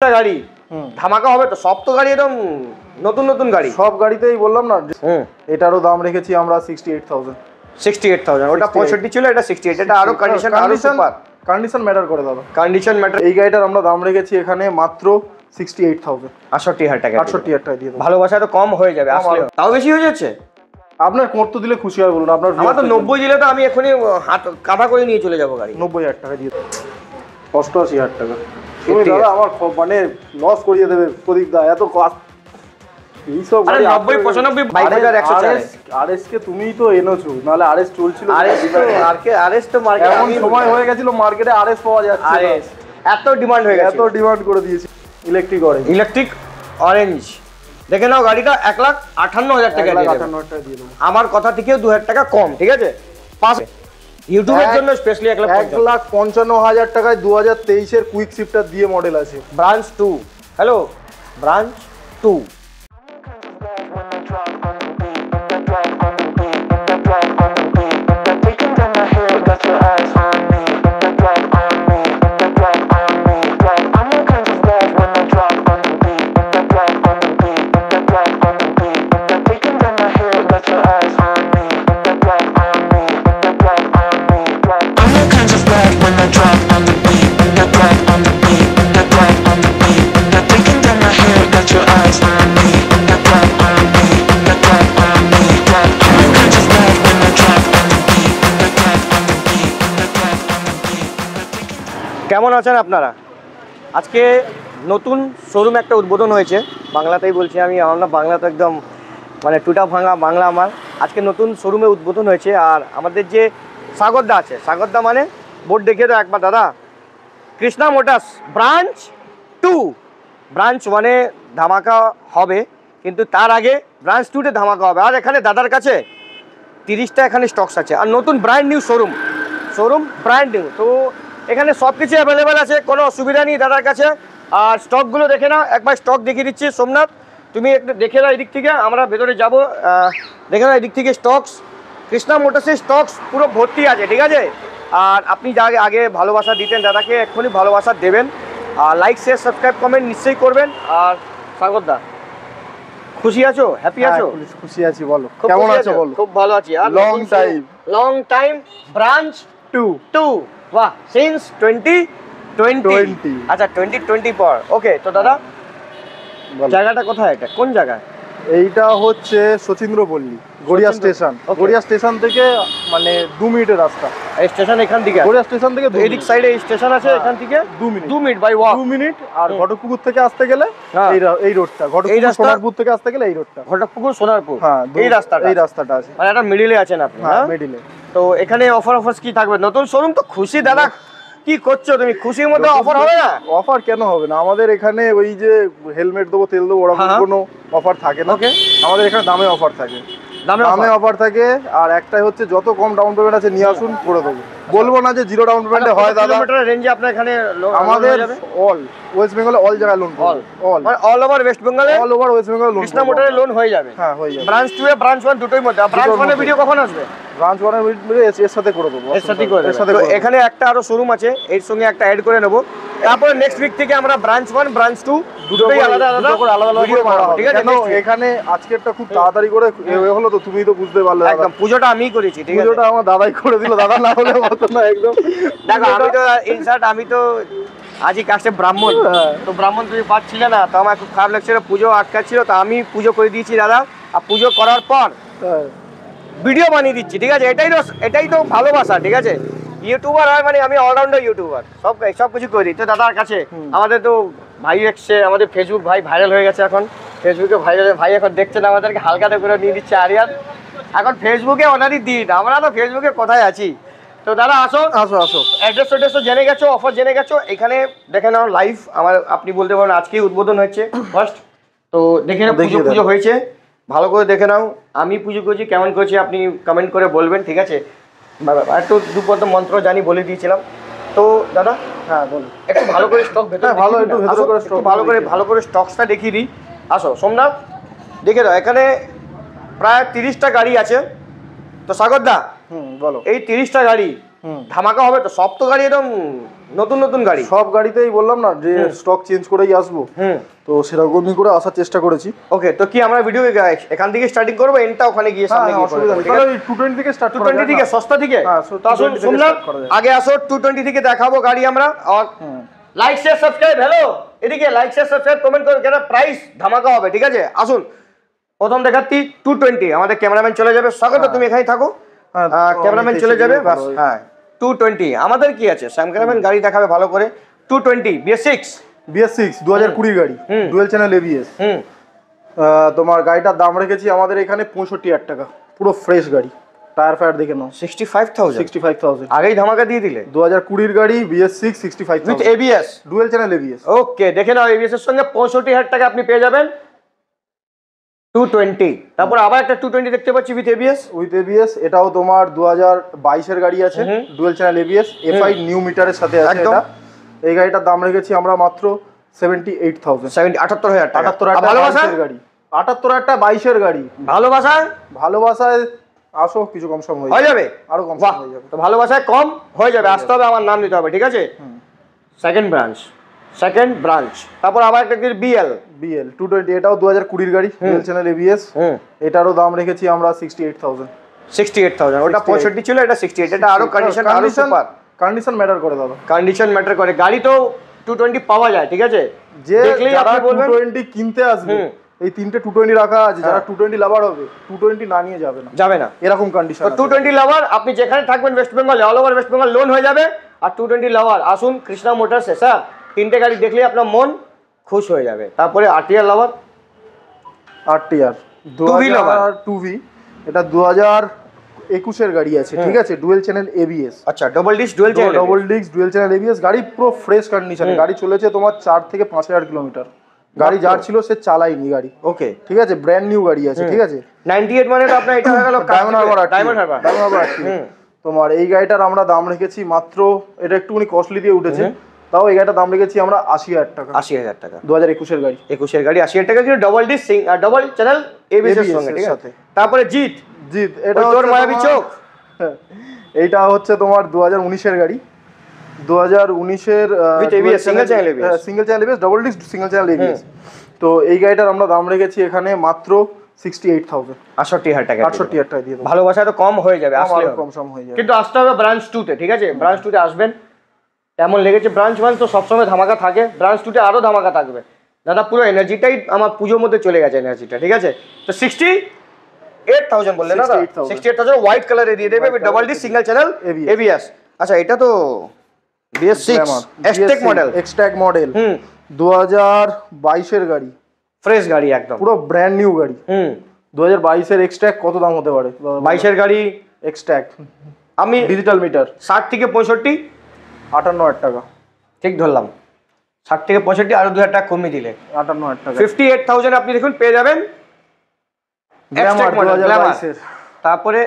গাড়ি ধামাকা হবে তো, সব তো গাড়ি একদম নতুন নতুন গাড়ি, সব গাড়িতেই বললাম না। এটারও দাম রেখেছি আমরা 68,000। 68,000 ওটা 65 ছিল, এটা 68। এটা আরো কন্ডিশন আরো সুপার, কন্ডিশন ম্যাটার করে দাদা, কন্ডিশন ম্যাটার। এই গাড়িটার আমরা দাম রেখেছি এখানে মাত্র 68,000, 68,000 টাকা। 68,000 টাকা দিয়ে দেবো। ভালোবাসা তো কম হয়ে যাবে আসলে, তাও বেশি হয়ে যাচ্ছে। আপনার কত দিলে খুশি হয় বলুন? আপনার আমার তো 90 দিলে তো আমি এখনই হাত কাঁধা করে নিয়ে চলে যাবো গাড়ি। 90,000 টাকা দিয়ে দেবো, 88,000 টাকা। তুমি দাদা আমার মানে লস করিয়ে দেবে প্রদীপ দা, এত কষ্ট। এইসব আরে 90 95 22,140 আরএস কে তুমিই তো এনেছো, নাহলে আরএস চলছিল। আরএস তো মার্কেটে এমন সময় হয়ে গেছিল মার্কেটে আরএস পাওয়া যাচ্ছে, আরএস এত ডিমান্ড হয়ে গেছে, এত ডিমান্ড করে দিয়েছি। ইলেকট্রিক অরেঞ্জ দেখে নাও, গাড়িটা 1,58,000 টাকা দিয়ে দেবো। আমার কথা থেকেও 2,000 টাকা কম, ঠিক আছে? ইউটিউবের জন্য স্পেশালি 1,55,000 টাকায় 2023 এর কুইক শিফটার দিয়ে মডেল আছে, ব্রাঞ্চ 2। Hello, branch 2। কেমন আছেন আপনারা? আজকে নতুন শোরুম একটা উদ্বোধন হয়েছে, বাংলাতেই বলছি আমি, আমার না বাংলা তো একদম মানে টুটা ভাঙা বাংলা আমার। আজকে নতুন শোরুমে উদ্বোধন হয়েছে, আর আমাদের যে সাগরদা আছে, সাগরদা মানে বোর্ড দেখিয়ে দাও একবার দাদা, কৃষ্ণা মোটরস ব্রাঞ্চ 2। ব্রাঞ্চ 1-এ ধামাকা হবে, কিন্তু তার আগে ব্রাঞ্চ 2-তে ধামাকা হবে। আর এখানে দাদার কাছে 30টা এখানে স্টকস আছে, আর নতুন brand new showroom brand new, তো এখানে সব কিছু অ্যাভেলেবেল আছে, কোনো অসুবিধা নেই দাদার কাছে। আর স্টকগুলো দেখে নাও একবার, স্টক দেখিয়ে দিচ্ছি। সোমনাথ তুমি একটু দেখে নাও এদিক থেকে, আমরা ভেতরে যাব। দেখে নাও এদিক থেকে স্টকস, কৃষ্ণা মোটরসের স্টকস পুরো ভর্তি আছে, ঠিক আছে? আর আপনি যা আগে ভালোবাসা দিতেন দাদাকে, এক্ষুনি ভালোবাসা দেবেন। আর লাইক শেয়ার সাবস্ক্রাইব কমেন্ট নিশ্চয়ই করবেন। আর সাগরদা খুশি আছো, হ্যাপি আছো? খুশি আছি, বলো কেমন আছো? বলো খুব ভালো আছি। আর লং টাইম ব্রাঞ্চ 2 বাহ, সিন্স 2020। আচ্ছা 2020 পর, ওকে। তো দাদা জায়গাটা কোথায়, এটা কোন জায়গায়? এইটা হচ্ছে সচিন্দ্রপল্লী, গড়িয়া স্টেশন। গড়িয়া স্টেশন থেকে মানে 2 মিনিটের রাস্তা। এই স্টেশন এখান থেকে, গড়িয়া স্টেশন থেকে এদিক সাইডে স্টেশন আছে, এখান থেকে 2 মিনিট বাই ওয়াক, 2 মিনিট। আর ঘটকপুকুর থেকে আসতে গেলে এই রোডটা, ঘটকপুকুর সোনারপুর থেকে আসতে গেলে এই রোডটা, ঘটকপুকুর সোনারপুর, হ্যাঁ এই রাস্তাটা আছে। মানে এটা মিডিলে আছেন আপনি? হ্যাঁ মিডিলে। তো এখানে অফার কি থাকবে? নতুন শোরুম তো, খুশি দাদা কি করছো তুমি? খুশির মধ্যে অফার হবে না? অফার কেন হবে না? আমাদের এখানে ওই যে হেলমেট দেবো, তেল দেবো, ওরকম কোনো অফার থাকে না। আমাদের এখানে দামে অফার থাকে, দামে অফার থাকে। আর একটাই হচ্ছে যত কম ডাউন পেমেন্ট আছে নিয়ে আসুন, করে দেবো। বলবো না যে 0 ডাউন পেমেন্টে হয় দাদা। কিলোমিটার রেঞ্জে আপনার এখানে আমাদের অল ওয়েস্ট বেঙ্গলে অল জায়গায় লোন, অল ওভার ওয়েস্ট বেঙ্গলে, অল ওভার ওয়েস্ট বেঙ্গলে লোন, কৃষ্ণা মোটরে লোন হয়ে যাবে। হ্যাঁ হয়ে যাবে। ব্রাঞ্চ 2 এ ব্রাঞ্চ 1 দুটোই মধ্যে। ব্রাঞ্চ 1 এর ভিডিও কখন আসবে? ব্রাঞ্চ 1 এর ভিডিও এর সাথে করে দেবো, এর সাথে। তো এখানে একটা আরো শোরুম আছে, এর সঙ্গে একটা অ্যাড করে নেব। তারপর নেক্সট উইক থেকে আমরা ব্রাঞ্চ 1 ব্রাঞ্চ 2 দুটোই আলাদা ভিডিও করা হবে, ঠিক আছে? এখানে আজকেরটা খুব তাড়াতাড়ি করে হলো, তো তুমি তো বুঝতে পারলে। একদম পুজোটা আমিই করেছি, ঠিক আছে? পুজোটা আমার দাদাই করে দিল, দাদা না হলে হতো না একদম। দেখো আমি তো ইনসার্ট, আমি তো আজই কাছে ব্রাহ্মণ, তো ব্রাহ্মণ তুমি পাচ্ছিলে না, তো আমার খুব খারাপ লাগছিল, পুজো আটকা ছিল, তো আমি পুজো করে দিয়েছি দাদা। আর পুজো করার পর ভিডিও বানিয়ে দিচ্ছি, ঠিক আছে? এটাই তো ভালোবাসা, ঠিক আছে? ইউটিউবার হয় মানে আমি অলরাউন্ডার ইউটিউবার, সব কিছু করি। তো দাদার কাছে আমাদের তো ভাই এসছে, আমাদের ফেসবুক ভাই ভাইরাল হয়ে গেছে এখন, ফেসবুকে ভাই এখন দেখছেন আমাদেরকে হালকাতে করে নিয়ে দিচ্ছে আরিয়ান। এখন ফেসবুকে ওনারই দিন, আমরা তো ফেসবুকে কোথায় আছি। তো দাদা আসো অ্যাড্রেসও জেনে গেছো, অফার জেনে গেছো। এখানে দেখে নাও লাইভ আমার, আপনি বলতে পারেন আজকেই উদ্বোধন হচ্ছে ফার্স্ট। তো দেখে নাও, পুজো হয়েছে, ভালো করে দেখে নাও। আমি পুজো করেছি, কেমন করেছি আপনি কমেন্ট করে বলবেন, ঠিক আছে? একটু দুপদ মন্ত্র জানি বলে দিয়েছিলাম। তো দাদা হ্যাঁ বলুন, একটু ভালো করে স্টক ভালো করে স্টকসটা দেখিয়ে দিই। আসো সোমনাথ, দেখে দাও, এখানে প্রায় 30টা গাড়ি আছে। তো সাগরদা বলো, এই 30টা গাড়ি ধামাকা হবে তো, সব তো গাড়ি একদম নতুন নতুন গাড়ি সব গাড়িতেই বললাম না যে স্টক চেঞ্জ করেই আসবো, তো সেরকমই করে আসার চেষ্টা করেছি। ওকে, তো কি আমরা ভিডিও এখান থেকে স্টার্টিং করবো, এন্ডটা ওখানে গিয়ে সামনে গিয়ে অসুবিধা নেই, তাহলে 220 থেকে স্টার্ট করা যায়। 220 থেকে সস্তা থেকে, তো আসুন সোমনাথ আগে আসো, 220 থেকে দেখাবো গাড়ি আমরা। আর লাইক শেয়ার সাবস্ক্রাইব, হ্যালো এদিকে লাইক শেয়ার সাবস্ক্রাইব কমেন্ট করে, কেন প্রাইস ধামাকা হবে, ঠিক আছে? আসুন প্রথম দেখাচ্ছি 220, আমাদের ক্যামেরাম্যান চলে যাবে, স্বাগত তুমি এখানেই থাকো, ক্যামেরাম্যান চলে যাবে বাস। হ্যাঁ 220 আমাদের কি আছে, স্যাম ক্যামেরাম্যান গাড়ি দেখাবে ভালো করে। 220 BS6 2020 গাড়ি, ডুয়েল চ্যানেল ABS। তোমার গাড়িটার দাম রেখেছি আমাদের এখানে 65,000 টাকা, পুরো ফ্রেশ গাড়ি, টায়ার ফায়ার দেখে নাও। 65,000 আগেই ধামাকা দিয়ে দিলে। 2020 গাড়ি BS6 65,000 with ABS, dual channel ABS। ওকে, দেখে নাও, ABS এর সঙ্গে 65,000 টাকা আপনি পেয়ে যাবেন 220। তারপর আবার একটা 220 দেখতে পাচ্ছি উইথ ABS, এটাও তোমার 2022 এর গাড়ি আছে, dual channel ABS, FI new মিটারের সাথে আছে এটা। এই গাড়িটার দাম রেখেছি আমরা মাত্র 78,000। 78,000 টাকা। ভালোবাসার গাড়ি, 78,000 টাকা 22 এর গাড়ি। ভালোবাসায় আসো, কিছু কম সম হয়ে যাবে, আরো কম সম হয়ে যাবে। তো ভালোবাসায় কম হয়ে যাবে, আসতে হবে, আমার নাম নিতে হবে, ঠিক আছে? Second branch. তারপর আবার একটা BL 220, এটাও 2020 গাড়ি, ডুয়েল চ্যানেল ABS। এটারও দাম রেখেছি আমরা 68,000। ওটা 65 ছিল, এটা 68। এটা আরো কন্ডিশন, আরো সুপার। কন্ডিশন ম্যাটার করে দাদা, কন্ডিশন ম্যাটার করে, গাড়ি তো 220 পাওয়া যায়, ঠিক আছে? যে যারা 220 কিনতে আসবে, এই তিনটে 220 রাখা আছে, যারা 220 লাভার হবে 220 না নিয়ে যাবে না, এরকম কন্ডিশন। 220 লাভার আপনি যেখানে থাকবেন West Bengal, all over West Bengal loan হয়ে যাবে। আর 220 লাভার আসুন কৃষ্ণা মোটরসে, স্যার তিনটে গাড়ি দেখলে আপনার মন খুশ হয়ে যাবে। তারপরে RTR লাভার, RTR 2V, এটা 2021 এর গাড়ি আছে, ঠিক আছে, ডুয়েল চ্যানেল ABS। আচ্ছা, double disc dual channel ABS গাড়ি, পুরো ফ্রেশ কন্ডিশনে গাড়ি, চলেছে তোমার 4 থেকে 5,000 কিলোমিটার। গাড়ি যার ছিল সে চালায়নি গাড়ি, ওকে, ঠিক আছে, ব্র্যান্ড নিউ গাড়ি আছে, ঠিক আছে। 98 মানে আপনার এটা হয়ে গেল ডায়মন্ড হারবার। তোমার এই গাড়িটার আমরা দাম রেখেছি মাত্র, এটা একটুখানি কস্টলি দিয়ে উঠেছে, তাও এই গাড়িটার দাম রেখেছি আমরা 80,000 টাকা। 80,000 টাকা 2021 এর গাড়ি, 80,000 টাকা ছিল, double disc double channel ABS এর সঙ্গে, ঠিক আছে। তারপরে জিত, এটা তোর মায়াবী চোখ, এইটা হচ্ছে তোমার 2019 এর গাড়ি, 2019 এর single channel ABS, double disc single channel ABS। তো এই গাড়িটার আমরা দাম রেখেছি এখানে মাত্র 68,000। 68,000 টাকা। 68,000 টাকা দিয়ে দেবো। ভালোবাসা তো কম হয়ে যাবে, আসলে কম সম হয়ে যাবে, কিন্তু আসতে হবে ব্রাঞ্চ 2 তে, ঠিক আছে? ব্রাঞ্চ 2 তে আসবেন, কেমন লেগেছে? ব্রাঞ্চ 1 তো সবসময় ধামাকা থাকে, ব্রাঞ্চ 2 তে আরো ধামাকা থাকবে দাদা। পুরো এনার্জিটাই আমার পুজোর মধ্যে চলে গেছে, এনার্জিটা, ঠিক আছে? তো 68,000 বললেন না, 68,000 হোয়াইট কালারে দিয়ে দেবে with double disc single channel ABS। আচ্ছা, এটা তো BS6 এক্সট্যাক মডেল 2022 এর গাড়ি, ফ্রেশ গাড়ি, একদম পুরো ব্র্যান্ড নিউ গাড়ি। 2022 এর এক্সট্যাক কত দাম হতে পারে? 22 এর গাড়ি এক্সট্যাক, আমি ডিজিটাল মিটার, 60 থেকে 65, 58,000 টাকা, ঠিক ধরলাম। 60 থেকে 65 আরো 2,000 টাকা কমিয়ে দিলে 58,000 টাকা। 58,000 আপনি দেখুন পেয়ে যাবেন গ্ল্যামার 2022 এর। তারপরে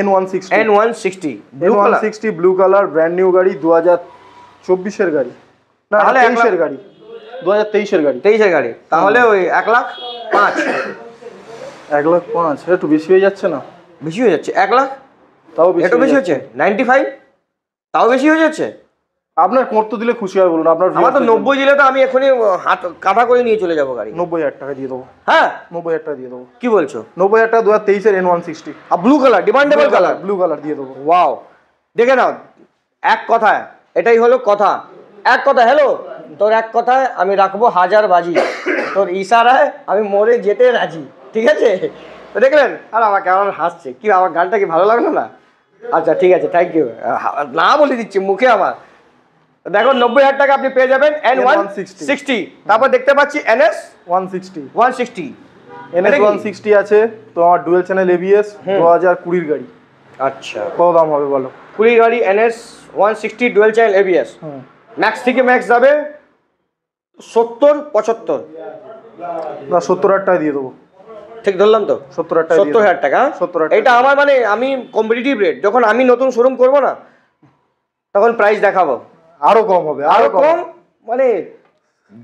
N160 blue colour, brand new গাড়ি, 2024 এর গাড়ি, না 23 এর গাড়ি, 2023 এর গাড়ি, 23 এর গাড়ি। তাহলে ওই 1,05,000, 1,05,000 একটু বেশি হয়ে যাচ্ছে না? বেশি হয়ে যাচ্ছে, 1,00,000 তাও একটু বেশি হচ্ছে, 95 তাও বেশি হয়ে যাচ্ছে। আপনার কত দিলে খুশি হয় বলুন? আপনার আমার তো 90 দিলে তো আমি এখনই হাত কাটা করে নিয়ে চলে যাবো গাড়ি। 90,000 টাকা দিয়ে দেবো। হ্যাঁ 90,000 টাকা দিয়ে দেবো। কি বলছো? 90,000 টাকা 2023 এর N160 আর blue colour, demandable colour, blue colour দিয়ে দেবো। ওয়াও, দেখে নাও, এক কথায় এটাই হলো কথা, এক কথা। হ্যালো, তোর এক কথায় আমি রাখবো 1000 বাজি, তোর ইশারায় আমি মরে যেতে রাজি, ঠিক আছে? তো দেখলেন, আর আমাকে আমার হাসছে কি, আমার গানটা কি ভালো লাগলো না? আচ্ছা ঠিক আছে, থ্যাংক ইউ, না বলে দিচ্ছি মুখে আমার। দেখো 90,000 টাকা আপনি পেয়ে যাবেন N160। তারপর দেখতে পাচ্ছি NS 160 আছে তো আমার ডুয়েল চ্যানেল ABS 2020 এর গাড়ি। আচ্ছা, কত দাম হবে বলো? 20 গাড়ি NS 160 dual channel ABS, max থেকে ম্যাক্স যাবে 70-75, না 70,000 টাকা দিয়ে দেবো। ঠিক ধরলাম তো? 70,000 টাকা। এটা আমার মানে আমি কম্পিটিটিভ রেট, যখন আমি নতুন শোরুম করব না তখন প্রাইস দেখাবো আরো কম হবে, আরো কম, মানে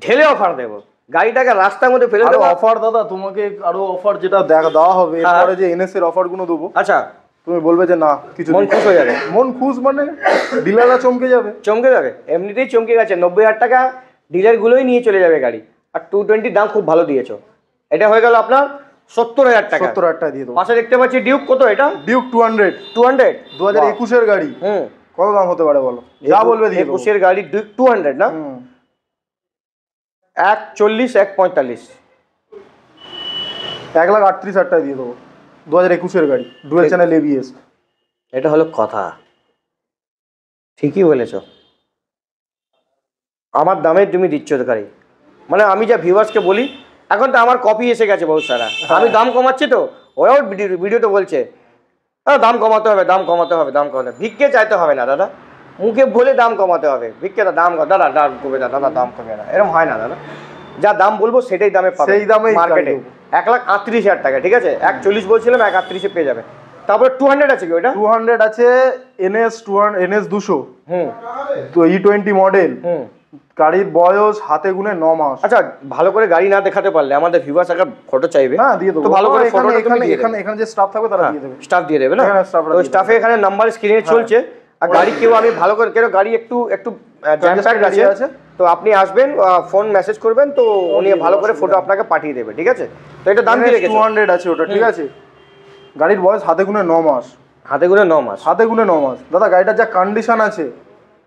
ঢেলে অফার দেবো, গাড়িটাকে রাস্তার মধ্যে ফেলে দেবো। অফার দাদা তোমাকে আরো অফার যেটা দেওয়া হবে এরপরে, যে NS এর অফার গুলো দেবো। আচ্ছা, তুমি বলবে যে না কিছু মন খুশ হয়ে যাবে। মন খুশ মানে ডিলাররা চমকে যাবে, এমনিতেই চমকে গেছে। 90,000 টাকা ডিলারগুলোই নিয়ে চলে যাবে গাড়ি। আর 220 দাম খুব ভালো দিয়েছো। এটা হয়ে গেল আপনার 70,000 টাকা। 70,000 টাকা দিয়ে দেবো। পাশে দেখতে পাচ্ছি ডিউক, কত এটা? ডিউক 200 2021 এর গাড়ি। কত দাম হতে পারে বলো? যা বলবে দিয়ে দেবো। 21 এর গাড়ি ডিউক 200 না? 140 145 1,38,000 টাকা দিয়ে দেবো। 2021 এর গাড়ি, ডুয়েল চ্যানেল ABS। এটা হলো কথা, ঠিকই বলেছ। আমার দামে তুমি দিচ্ছ তো গাড়ি, মানে আমি যা ভিউয়ার্সকে বলি, এখন তো আমার কপি এসে গেছে বহুত সারা। আমি দাম কমাচ্ছি তো, ওরাও ভিডিওতে বলছে দাম কমাতে হবে, দাম কমাতে হবে, দাম কমাতে হবে। ভিক্ষে চাইতে হবে না দাদা, মুখে বলে দাম কমাতে হবে। ভিক্ষে দাম দাদা দাম কমে না, দাদা দাম কমে না, এরকম হয় না দাদা। যা দাম বলবো সেটাই দামে পাবে, সেই দামে মার্কেটে। 1,38,000 টাকা, ঠিক আছে? 140 বলছিলাম, 1,38 পেয়ে যাবে। তারপরে 200 আছে কি ওটা? 200 আছে NS 200 তো E20 মডেল। গাড়ির বয়স হাতে গুনে 9 মাস। আচ্ছা, ভালো করে গাড়ি না দেখাতে পারলে আমাদের ভিউয়ার্স একটা ফটো চাইবে। হ্যাঁ দিয়ে দেবো। তো ভালো করে ফটোটা তুমি দিয়ে দেবে। এখানে যে স্টাফ থাকবে তারা দিয়ে দেবে। স্টাফ দিয়ে দেবে না? তো স্টাফে এখানে নাম্বার স্ক্রিনে চলছে। আর গাড়ি কেউ আমি ভালো করে, কেন গাড়ি একটু জ্যাম প্যাকড আছে, তো আপনি আসবেন, ফোন মেসেজ করবেন, তো উনি ভালো করে ফটো আপনাকে পাঠিয়ে দেবে, ঠিক আছে? তো এটা দাম কি রেখেছো? 200 আছে ওটা, ঠিক আছে? গাড়ির বয়স হাতে গুনে 9 মাস। হাতে গুনে 9 মাস? হাতে গুনে 9 মাস দাদা। গাড়িটার যা কন্ডিশন আছে,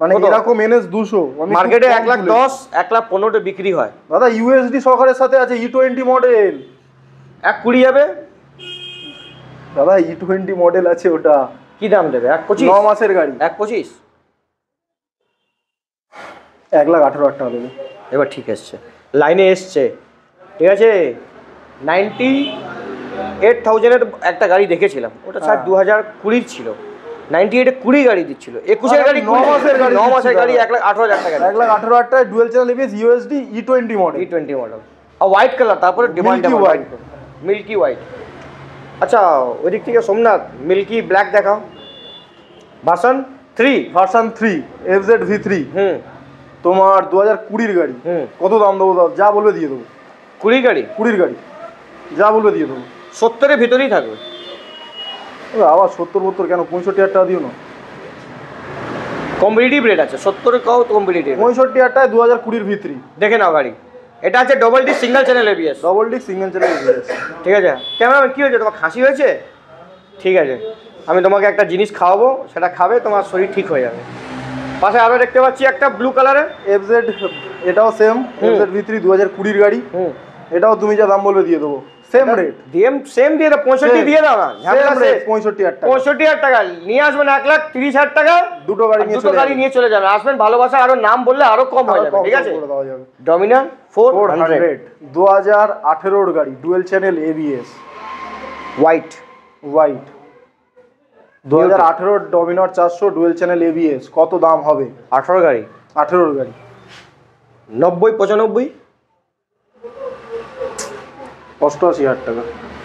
মানে এরকম NS 200 মার্কেটে 1,10,000 1,15,000 বিক্রি হয় দাদা। USD সহকারের সাথে আছে, E20 মডেল। 1,20 যাবে দাদা, E20 মডেল আছে ওটা। কি দাম দেবে? 1,25? 9 মাসের গাড়ি। 1,25? 1,18,000 টাকা দেবে। এবার ঠিক এসছে, লাইনে এসছে, ঠিক আছে? 98,000 একটা গাড়ি দেখেছিলাম, ওটা স্যার 2020 ছিল। 98 20 গাড়ি দিচ্ছিল, 21 গাড়ি 9 মাসের গাড়ি। 9 মাসের গাড়ি 1,18,000 টাকা। 1,18,000 টাকা dual channel ABS USD E20 model. E20 model আর হোয়াইট কালার, তারপরে মিল্কি হোয়াইট। আচ্ছা, ওই দিক থেকে সোমনাথ মিল্কি ব্ল্যাক দেখাও। ভার্সন 3 FZ V3 তোমার 2020 গাড়ি। কত দাম দেবো? যা বলবে দিয়ে দেবো। 20 গাড়ি যা বলবে দিয়ে দেবো। 70-এর ভিতরেই থাকবে। আবার 70-72 কেন? 65,000 টাকা দিও না। কম্পিটিটিভ রেট আছে, 70 কাও কম্পিটিটিভ। 65,000 টাকায় 2020 V3 দেখে নাও গাড়ি। এটা আছে double D single channel ABS। ঠিক আছে? ক্যামেরাম্যান কি হয়েছে, তোমার খাসি হয়েছে? ঠিক আছে, আমি তোমাকে একটা জিনিস খাওয়াবো, সেটা খাবে, তোমার শরীর ঠিক হয়ে যাবে। পাশে আরো দেখতে পাচ্ছি একটা ব্লু কালারের FZ, এটাও সেম FZ V3 2020 গাড়ি। এটাও তুমি যা দাম বলবে দিয়ে দেবো। সেম রেট, সেম দিয়ে দাও। 65 দিয়ে দাও না, 65,000 টাকা নিয়ে আসবেন। 1,30,000 টাকা দুটো গাড়ি নিয়ে চলে যাবে। আসবেন, ভালোবাসা আরো নাম বললে আরো কম হয়ে যাবে, ঠিক আছে? ডমিনার 400 2018 গাড়ি, dual channel ABS, white 2018 Dominar 400 dual channel ABS। কত দাম হবে? 18 গাড়ি 90 95 88,000 টাকা।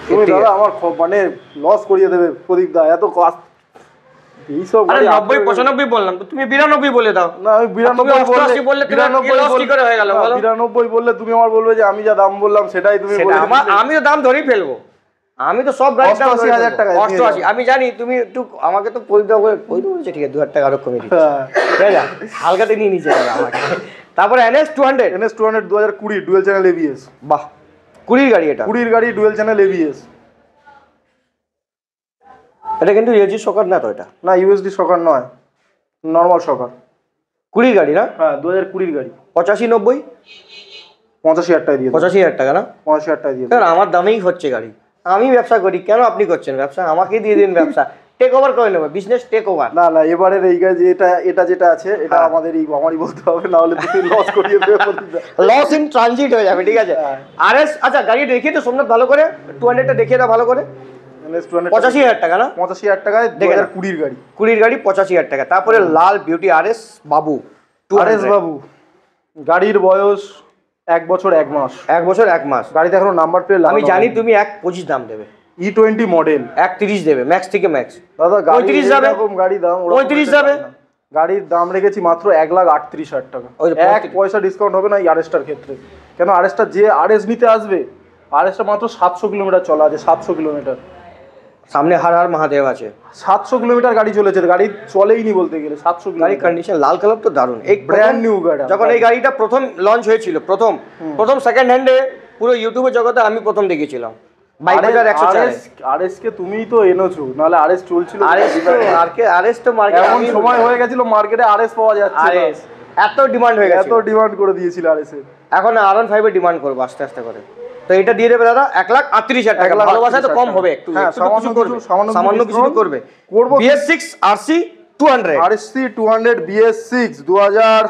তুমি দাদা আমার মানে লস করিয়ে দেবে প্রদীপ দা, এত কষ্ট। এইসব 90 95 বললাম, তুমি 92 বলে দাও না। আমি 92 বললে 92 কি করে হয়ে গেল বলো? 92 বললে তুমি আমার বলবে যে আমি যা দাম বললাম সেটাই তুমি বলবে। আমিও দাম ধরেই ফেলবো। আমি তো সব গাড়ি 88,000 টাকা। 88 আমি জানি। তুমি একটু আমাকে তো কই দাও বলছে, ঠিক আছে 2,000 টাকা আরো কমিয়ে দিচ্ছি, ঠিক আছে? হালকাতে নিয়ে নিচে যাবে আমাকে। তারপরে NS 200 2020 ডুয়েল চ্যানেল ABS। বাহ, 20 গাড়ি। এটা 20 গাড়ি ডুয়েল চ্যানেল ABS। এটা কিন্তু USD শকার না তো? এটা না, USD শকার নয়, নরমাল শকার। 20 গাড়ি না? হ্যাঁ 2020 গাড়ি। 85 90 85,000 টাকা দিয়ে 85,000 টাকা না? 85,000 টাকা দিয়ে। আমার দামেই হচ্ছে গাড়ি। আমি ব্যবসা করি, কেন আপনি করছেন ব্যবসা? আমাকে দিয়ে দিন ব্যবসা, টেক ওভার করে নেবো, বিজনেস টেক ওভার। না এবারের এই গাড়ি এটা যেটা আছে, এটা আমারই বলতে হবে, না হলে তুমি লস করিয়ে দেবে। লস ইন ট্রানজিট হয়ে যাবে, ঠিক আছে? RS আচ্ছা, গাড়ি দেখিয়ে তো সোমনাথ ভালো করে, 200টা দেখিয়ে দাও ভালো করে। 85,000 টাকা না? 85,000 টাকায় 2020 গাড়ি। 20 গাড়ি 85,000 টাকা। তারপরে লাল বিউটি RS বাবু, গাড়ির বয়স 1 বছর 1 মাস। 1 বছর 1 মাস। গাড়িতে এখনো নাম্বার প্লেট লাগানো। আমি জানি তুমি 1,25 দাম দেবে। E20 মডেল 1,30 দেবে, ম্যাক্স থেকে ম্যাক্স। দাদা 35 যাবে, এরকম গাড়ি দাম 35 যাবে। গাড়ির দাম রেখেছি মাত্র 1,38,000 টাকা। 1 পয়সা ডিসকাউন্ট হবে না এই RSটার ক্ষেত্রে। কেন RSটা যে RS নিতে আসবে, RSটা মাত্র 700 কিলোমিটার চলা আছে, 700 কিলোমিটার। সামনে হর হর মহাদেব আছে। 700 কিলোমিটার গাড়ি চলেছে, গাড়ি চলেইনি বলতে গেলে 700 গাড়ি কিলোমিটার। কন্ডিশন, লাল কালার তো দারুণ। এই ব্র্যান্ড নিউ গাড়ি। যখন এই গাড়িটা প্রথম লঞ্চ হয়েছিল, প্রথম সেকেন্ড হ্যান্ডে পুরো ইউটিউবের জগতে আমি প্রথম দেখেছিলাম। আরএস কে তুমিই তো এনেছো, নাহলে আরএস চলছিল। আরএস তো মার্কেটে এমন সময় হয়ে গেছিল মার্কেটে আরএস পাওয়া যাচ্ছে না, এত ডিমান্ড হয়ে গেছে, এত ডিমান্ড করে দিয়েছিল আরএস এর। এখন R15 এর ডিমান্ড করব আস্তে আস্তে করে। তো এটা দিয়ে দেবে দাদা 1,38,000 টাকা। ভালোবাসা তো কম হবে, একটু সামান্য কিছু করবে। BS6 RC 200 BS6 2000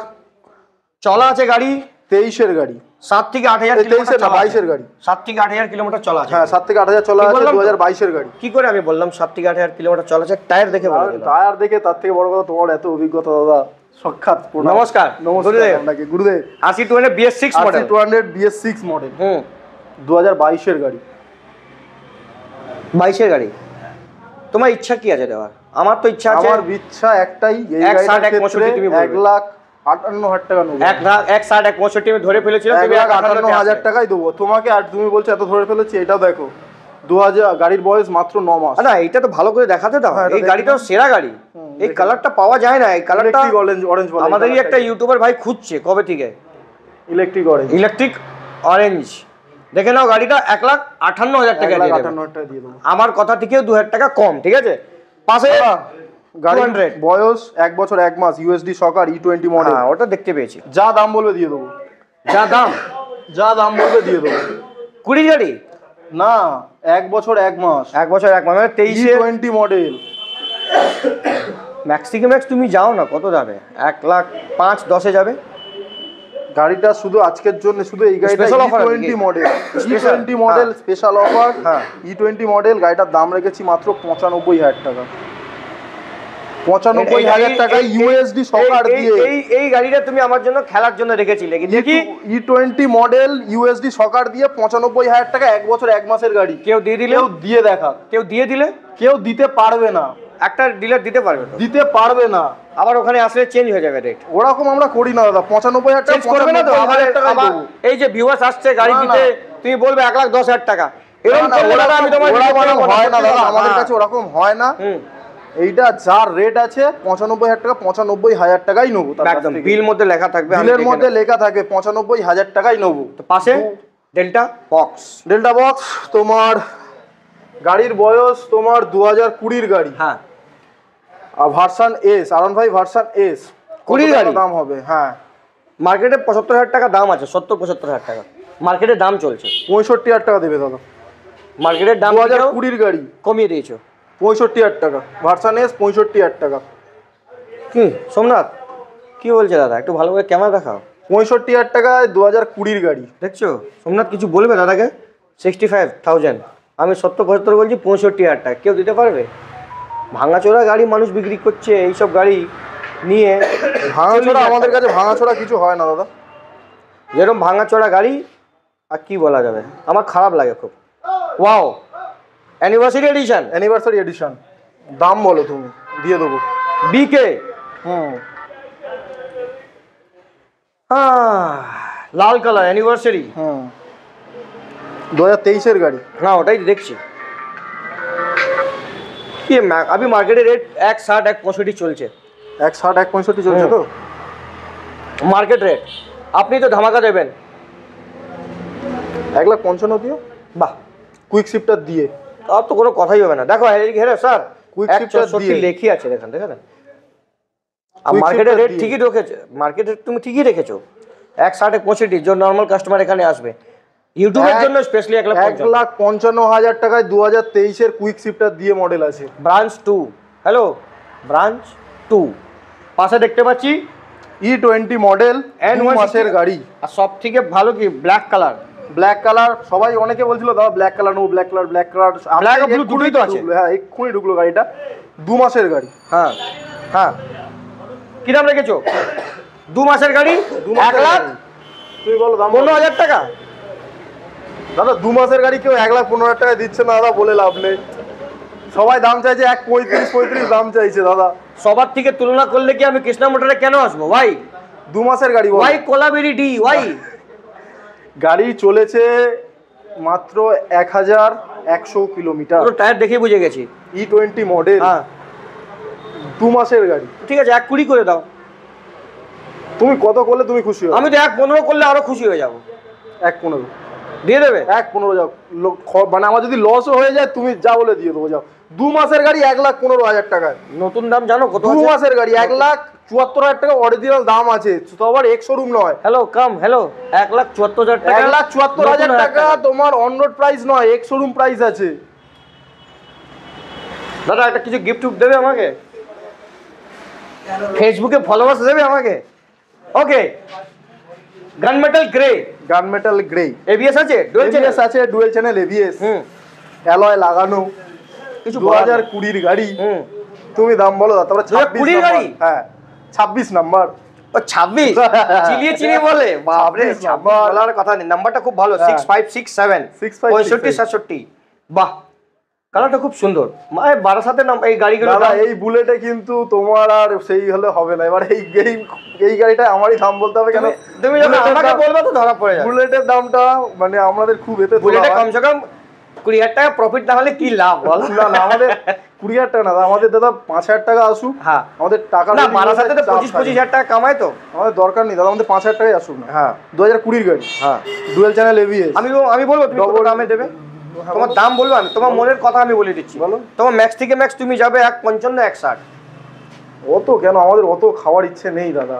চলা আছে গাড়ি, 23 এর গাড়ি, 7 থেকে 8,000 কিলোমিটার, 22 এর গাড়ি, 7 থেকে 8,000 কিলোমিটার চলা আছে। হ্যাঁ 7 থেকে 8,000 চলা আছে, 2022 এর গাড়ি। কি করে আমি বললাম 7 থেকে 8,000 কিলোমিটার চলা আছে? টায়ার দেখে বলে দিলাম। টায়ার দেখে, তার থেকে বড় কথা তোমার এত অভিজ্ঞতা দাদা, সাক্ষাৎ প্রণাম। নমস্কার আপনাকে গুরুদেব। RC 200 BS6 model, RC 200 BS6 model 2022 এর গাড়ি, 22 এর গাড়ি। তোমার ইচ্ছা কি আছে দেওয়ার? আমার তো ইচ্ছা আছে, আমার ইচ্ছা একটাই, এই গাড়িটার ক্ষেত্রে 1,58,000 টাকা নেবো। 1,60,1,65 আমি ধরে ফেলেছিলাম, 1,58,000 টাকাই দেবো তোমাকে। আর তুমি বলছো এত ধরে ফেলেছি, এটাও দেখো 2000 গাড়ির বয়স মাত্র 9 মাস। না এটা তো ভালো করে দেখাতে দাও। এই গাড়িটাও সেরা গাড়ি, এই কালারটা পাওয়া যায় না। এই কালারটা অরেঞ্জ বলে, আমাদেরই একটা ইউটিউবার ভাই খুঁজছে কবে থেকে, ইলেকট্রিক অরেঞ্জ। দেখে নাও গাড়িটা 1,58,000 টাকা দিয়ে দেবো। আমার কথা থেকেও 2,000 টাকা কম, ঠিক আছে? পাশে গাড়ির বয়স 1 বছর 1 মাস, USD সকার E20 মডেল। হ্যাঁ ওটা দেখতে পেয়েছি। যা দাম বলবে দিয়ে দেবো, যা দাম বলবে দিয়ে দেবো। 20 গাড়ি না, 1 বছর 1 মাস, 1 বছর 1 মাস মানে 23 E20 মডেল। ম্যাক্স তুমি যাও না, কত যাবে? 1,05,10,000 যাবে গাড়িটা শুধু আজকের জন্য, শুধু এই গাড়িটা E20 model, E20 model special offer. E20 model গাড়িটার দাম রেখেছি মাত্র 95,000 টাকা। 95,000 টাকা USD সকার দিয়ে। এই গাড়িটা তুমি আমার জন্য খেলার জন্য রেখেছিলে, দেখি E20 মডেল USD সকার দিয়ে 95,000 টাকা, 1 বছর 1 মাসের গাড়ি। কেউ দিয়ে দিলে, দিয়ে দেখা, কেউ দিয়ে দিলে, কেউ দিতে পারবে না। একটা ডিলার দিতে পারবে না, আবার ওখানে আসলে চেঞ্জ হয়ে যাবে রেট। ওরকম আমরা করি না দাদা। 95,000 টাকা করবে না তো? আবার এই যে ভিউয়ার্স আসছে গাড়ি দিতে, তুমি বলবে 1,10,000 টাকা। এরকম আমি তোমার হয় না দাদা, আমাদের কাছে ওরকম হয় না। এইটা যার রেট আছে 95,000 টাকা, 95,000 টাকাই নেবো। একদম বিল মধ্যে লেখা থাকবে, বিলের মধ্যে লেখা থাকে 95,000 টাকাই নেবো। তো পাশে ডেল্টা বক্স তোমার গাড়ির বয়স তোমার 2020 গাড়ি। হ্যাঁ, আর version S, R15 version S 20 গাড়ি দাম হবে। হ্যাঁ, মার্কেটে 75,000 টাকা দাম আছে, 70-75,000 টাকা মার্কেটে দাম চলছে। 65,000 টাকা দেবে দাদা। মার্কেটের দাম 2020 গাড়ি কমিয়ে দিয়েছো, 65,000 টাকা ভার্সন S, 65,000 টাকা। কি সোমনাথ কি বলছে দাদা? একটু ভালো করে ক্যামেরা দেখাও। 65,000 টাকায় 2020 গাড়ি। দেখছো সোমনাথ কিছু বলবে দাদাকে? 65,000, আমি 70-75 বলছি, 65,000 টাকা কেউ দিতে পারবে? ভাঙাচোরা গাড়ি মানুষ বিক্রি করছে, এইসব গাড়ি নিয়ে। ভাঙাচোরা আমাদের কাছে ভাঙাচোরা কিছু হয় না দাদা। যেরকম ভাঙাচোরা গাড়ি আর কি বলা যাবে, আমার খারাপ লাগে খুব। Wow, anniversary edition. দাম বলো তুমি, দিয়ে দেবো। BK লাল কালার অ্যানিভার্সারি। 2023 এর গাড়ি। না ওটাই দেখছি। কি अभी মার্কেটের রেট 1,60-1,65 চলছে। 1,60-1,65 চলছে তো মার্কেট রেট। আপনি তো ধামাকা দেবেন। 1,55,000 দিও। বাহ, কুইক শিফটার দিয়ে আর তো কোনো কথাই হবে না। দেখো হেরে স্যার, কুইক শিফটার দিয়ে লেখি আছে, দেখেন। আর মার্কেটের রেট ঠিকই রেখেছো, মার্কেটের তুমি ঠিকই রেখেছো। 1,60-1,65 যে নর্মাল কাস্টমার এখানে আসবে ইউটিউবের জন্য স্পেশালি 1,55,000 টাকায় 2023 এর কুইক শিফটার দিয়ে মডেল আছে। ব্রাঞ্চ 2। হ্যালো, ব্রাঞ্চ 2 পাশে দেখতে পাচ্ছি E20 মডেল 2 মাসের গাড়ি। আর সব থেকে ভালো কি ব্ল্যাক কালার। সবাই অনেকে বলছিল দাদা black colour no, black colour black blue দুটোই তো আছে। হ্যাঁ, এক্ষুনি ঢুকলো গাড়িটা। 2 মাসের গাড়ি। হ্যাঁ কি দাম রেখেছো? 2 মাসের গাড়ি 1,00,000। তুই বলো দাম 15,000 টাকা দাদা। 2 মাসের গাড়ি কেউ 1,15,000 টাকা দিচ্ছে না দাদা, বলে লাভ নেই। সবাই দাম চাইছে 1,35,35 দাম চাইছে দাদা। সবার থেকে তুলনা করলে কি আমি কৃষ্ণা মোটরে কেন আসবো ভাই? 2 মাসের গাড়ি ভাই, কোলাবেরি ডি ভাই। গাড়ি চলেছে মাত্র 100 কিলোমিটার। পুরো টায়ার দেখে বুঝে গেছি E20 মডেল। হ্যাঁ 2 মাসের গাড়ি। ঠিক আছে 1.20 করে দাও। তুমি কত করলে তুমি খুশি হবে? আমি তো 1.15 করলে আরো খুশি হয়ে যাবো। 1.15 দিয়ে দেবে? 1.15 যাও, মানে আমার যদি লসও হয়ে যায় তুমি যা বলে দিয়ে দেবো, যাও। 2 মাসের গাড়ি 1,15,000 টাকায়। নতুন দাম জানো কত? 2 মাসের গাড়ি 1,74,000 টাকা অরিজিনাল দাম আছে, তো আবার এক্স শোরুম নয়। হ্যালো 1,74,000 টাকা। 1,74,000 টাকা তোমার অন রোড প্রাইস নয়, এক্স শোরুম প্রাইস আছে। দাদা একটা কিছু গিফট দেবে আমাকে, ফেসবুকে ফলোয়ার্স দেবে আমাকে। Okay gunmetal grey. Gunmetal grey ABS আছে, ডুয়াল চ্যানেল আছে, ডুয়াল চ্যানেল এবিএস, অ্যালয় লাগানো, কিছু 2020 এর গাড়ি। তুমি দাম বলো দাদা। তারপরে 2020 গাড়ি। হ্যাঁ 26 নাম্বার। ও 26 চিলিয়ে বলে, বাপ রে 26 বলার কথা নেই। নাম্বারটা খুব ভালো, 6567 6567। বাহ কালারটা খুব সুন্দর। মানে বারাসাতের নাম এই গাড়িগুলো। দাদা এই বুলেটে কিন্তু তোমার আর সেই হলে হবে না। এবার এই গাড়িটা আমারই দাম বলতে হবে কেন? তুমি যখন আমাকে বলবে তো ধরা পড়ে যাবে। বুলেটের দামটা মানে আমাদের খুব এতে, বুলেটে কমসে কম 20,000 টাকা প্রফিট না হলে কি লাভ বল? না আমাদের 20,000 টাকা না, আমাদের দাদা 5,000 টাকা আসুক। হ্যাঁ আমাদের টাকা না, বারাসাতে তো 25,000 টাকা কামায়, তো আমাদের দরকার নেই দাদা, আমাদের 5,000 টাকাই আসুক না। হ্যাঁ 2020 গাড়ি। হ্যাঁ ডুয়াল চ্যানেল এবিএস। আমি বলবো তুমি কত দামে দেবে? তোমার দাম বলবো আমি, তোমার মনের কথা আমি বলে দিচ্ছি। বলো। তোমার ম্যাক্স থেকে ম্যাক্স তুমি যাবে 155 160। অত কেন? আমাদের অত খাওয়ার ইচ্ছে নেই দাদা।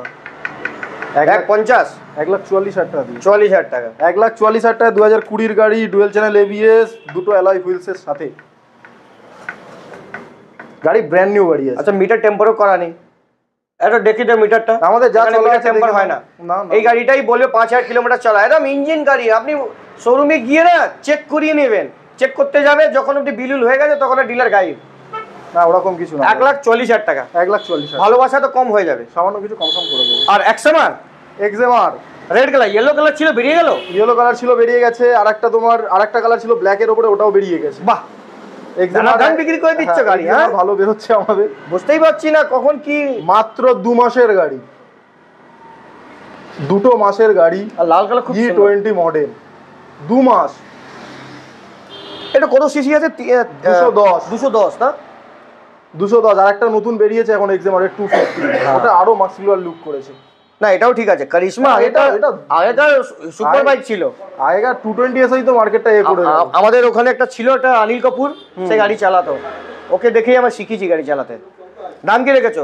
150 1,44,000 টাকা দিয়ে। 44,000 টাকা। 1,44,000 টাকা 2020 গাড়ি, ডুয়াল চ্যানেল এবিএস, দুটো অ্যালয় হুইলসের সাথে গাড়ি, ব্র্যান্ড নিউ গাড়ি আছে। আচ্ছা মিটার টেম্পারও করা নেই, এটা দেখি তো মিটারটা। আমাদের যা চলা আছে টেম্পার হয় না। এই গাড়িটাই বলবে 5,000 কিলোমিটার চলা, একদম ইঞ্জিন গাড়ি। আপনি শোরুমে গিয়ে না চেক করিয়ে নেবেন, চেক করতে যাবে যখন আপনি বিলুল হয়ে গেছে তখন ডিলার গাড়ি। না ওরকম কিছু না। 1,40,000 টাকা। 1,40,000 ভালোবাসা তো কম হয়ে যাবে, সামান্য কিছু কম করে দেবো। আর XMR red colour, yellow colour ছিল বেরিয়ে গেল। ইয়েলো কালার ছিল বেরিয়ে গেছে, আরেকটা কালার ছিল ব্ল্যাক এর উপরে, ওটাও বেরিয়ে গেছে। বাহ এক্সএমআর দাম বিক্রি করে দিচ্ছ গাড়ি। হ্যাঁ ভালো বের হচ্ছে আমাদের, বুঝতেই পারছি না কখন কি। মাত্র 2 মাসের গাড়ি, 2 মাসের গাড়ি। আর লাল কালার খুব E20 মডেল, 2 মাস। এটা কত সিসি আছে? 210 না? 210। আর একটা নতুন বেরিয়েছে এখন এক্সএমআর 250, ওটা আরো মাস্কুলার লুক করেছে। না এটাও ঠিক আছে, কারিশমা। এটা আগেকার সুপার বাইক ছিল, আগেকার 220 এসেই তো মার্কেটটা করে। আমাদের ওখানে একটা ছিল, একটা অনিল কাপুর, সে গাড়ি চালাতো, ওকে দেখেই আমরা শিখেছি গাড়ি চালাতে। দাম কি রেখেছো?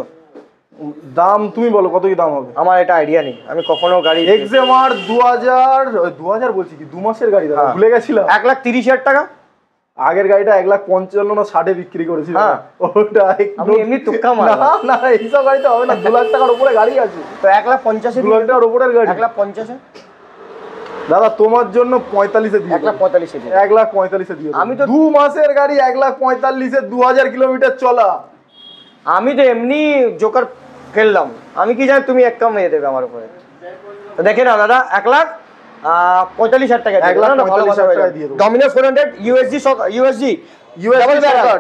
দাম তুমি বলো কত কি দাম হবে? আমার এটা আইডিয়া নেই, আমি কখনো গাড়ি এক্সএমআর 2000 বলছি কি 2 মাসের গাড়ি দাদা, ভুলে গেছিলাম। 1,30,000 টাকা। আগের গাড়িটা 1,55,000 না 60 বিক্রি করেছিল। ওটা আমি এমনি তুক্কা মার। না এইসব গাড়ি তো হবে না, 2 লাখ টাকার উপরে গাড়ি আছে তো 1,50,000 2 লাখ টাকার উপরের গাড়ি। 1,50,000 দাদা তোমার জন্য 45-এ দিয়ে 1,45,000 1,45,000 দিয়ে। আমি তো 2 মাসের গাড়ি 1,45,000-এ 2000 কিলোমিটার চলা। আমি তো এমনি জোকার খেললাম, আমি কি জানি তুমি এক কাম নিয়ে দেবে আমার উপরে। তো দেখে না দাদা 1,45,000 টাকা। 1,45,000 টাকা দিয়ে দেবো। Dominar 400 USG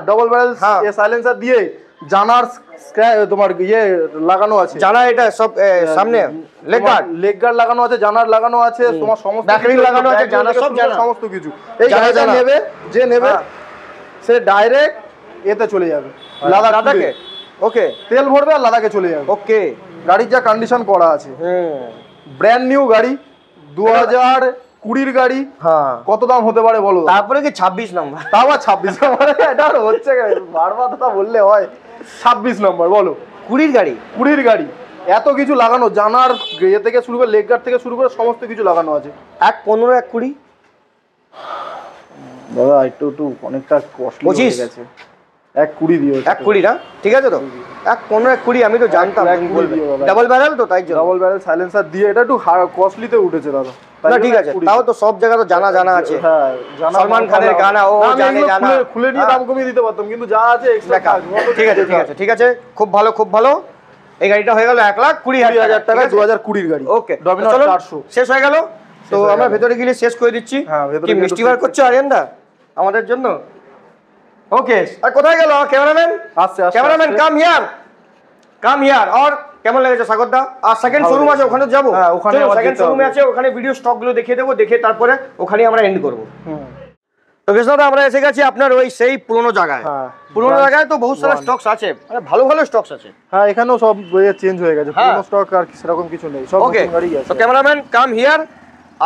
double barrel silencer দিয়ে, জানার তোমার ইয়ে লাগানো আছে, জানা এটা সব সামনে লেগ গার্ড লাগানো আছে, জানার লাগানো আছে, তোমার সমস্ত ব্যাটারি লাগানো আছে, জানা সব জানা সমস্ত কিছু। এই গাড়িটা নেবে, যে নেবে সে ডাইরেক্ট এতে চলে যাবে লাদাখে। ওকে তেল ভরবে আর লাদাখে চলে যাবে। ওকে গাড়ির যা কন্ডিশন করা আছে, ব্র্যান্ড নিউ গাড়ি, 2020 গাড়ি। হ্যাঁ কত দাম হতে পারে বলো? তারপরে কি 26 নম্বর? তাও 26 নম্বর? এটা আর হচ্ছে বারবার তো বললে হয়। 26 নম্বর বলো। 20 গাড়ি এত কিছু লাগানো, জানার ইয়ে থেকে শুরু করে লেগ গার্ড থেকে শুরু করে সমস্ত কিছু লাগানো আছে। 1,15 1,20 দাদা একটু অনেকটা কস্টলি হয়ে গেছে। 1,20 দিও। 1,20 না? ঠিক আছে তো 1,15 1,20 আমি তো জানতাম। ডাবল ব্যারেল তো, তাই জন্য ডাবল ব্যারেল সাইলেন্সার দিয়ে এটা একটু কস্টলিতে উঠেছে দাদা। না ঠিক আছে, তাও তো সব জায়গা তো জানা আছে। হ্যাঁ সলমান খানের গানা ও জানে, খুলে নিয়ে দাম কমিয়ে দিতে পারতাম, কিন্তু যা আছে এক্সট্রা। ঠিক আছে খুব ভালো। এই গাড়িটা হয়ে গেল 1,20,000 টাকা, 2020 গাড়ি। ওকে ডমিনার 400 শেষ হয়ে গেল। তো আমরা ভেতরে গিয়ে শেষ করে দিচ্ছি। কি মিষ্টি বার করছো আরিয়ানদা আমাদের জন্য? ওকে আর কোথায় গেল ক্যামেরাম্যান? Cameraman come here. আর কেমন লেগেছে সাগরদা? আর সেকেন্ড শোরুম আছে, ওখানে যাবো। ওখানে সেকেন্ড শোরুমে আছে, ওখানে ভিডিও স্টক গুলো দেখিয়ে দেবো, দেখে তারপরে ওখানে আমরা এন্ড করবো। তো কৃষ্ণদা আমরা এসে গেছি আপনার ওই সেই পুরোনো জায়গায়। পুরোনো জায়গায় তো বহুত সারা স্টকস আছে, মানে ভালো ভালো স্টকস আছে। হ্যাঁ এখানেও সব চেঞ্জ হয়ে গেছে, পুরোনো স্টক আর সেরকম কিছু নেই, সব নতুন গাড়ি আছে। তো ক্যামেরাম্যান কাম হিয়ার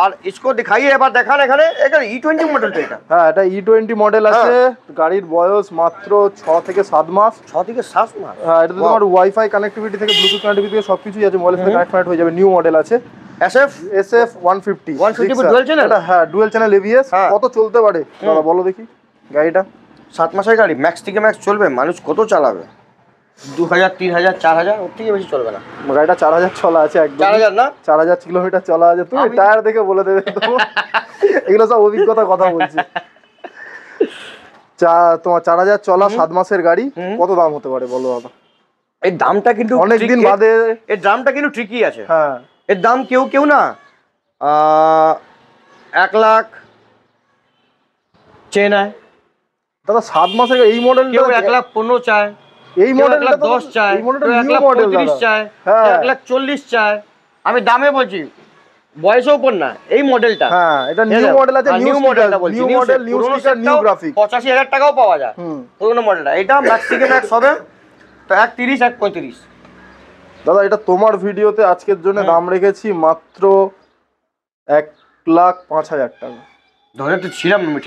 আর इसको दिखाइए, এবার দেখান এখানে E20 মডেলটা এটা। হ্যাঁ এটা E20 মডেল আছে, গাড়ির বয়স মাত্র 6 থেকে 7 মাস। 6 থেকে 7 মাস? হ্যাঁ এটা তোমার ওয়াইফাই কানেক্টিভিটি থেকে ব্লুটুথ কানেক্টিভিটি থেকে সবকিছুই আছে, মোবাইলের সাথে কানেক্ট হয়ে যাবে। নিউ মডেল আছে SF 150 ডুয়াল চ্যানেল। হ্যাঁ ডুয়াল চ্যানেল ABS। কত চলতে পারে দাদা বলো দেখি গাড়িটা? 7 মাসের গাড়ি, ম্যাক্স থেকে ম্যাক্স চলবে, মানুষ কত চালাবে? 2000 3000 4000, ওর থেকে বেশি চলবে না। গাড়িটা 4000 চলা আছে একদম। 4000 না, 4000 কিলোমিটার চলা আছে। তুমি টায়ার দেখে বলে দেবে তো, এগুলো সব অভিজ্ঞতা কথা বলছি। তোমার 4000 চলা 7 মাসের গাড়ি, কত দাম হতে পারে বলো দাদা? এই দামটা কিন্তু অনেকদিন বাদে, এর দামটা কিন্তু ট্রিকি আছে। হ্যাঁ এর দাম কেউ না 1 লাখ চেয়ে নেয় দাদা। 7 মাসের এই মডেল কেউ 1,15,000 চায়, এই মডেলটা 10 চায়, এই মডেলটা নিউ মডেল 1,35,000 চায়, 1,40,000 চায়। আমি দামে বলছি, বয়সের উপর না, এই মডেলটা। হ্যাঁ এটা নিউ মডেল আছে, নিউ মডেলটা বলছি, new model, new sticker, new graphic. 85,000 টাকাও পাওয়া যায় পুরোনো মডেলটা। এটা ম্যাক্স থেকে ম্যাক্স হবে তো 1,30 1,35। দাদা এটা তোমার ভিডিওতে আজকের জন্য দাম রেখেছি মাত্র 1,05,000 টাকা। ধরে তো ছিলাম আমি,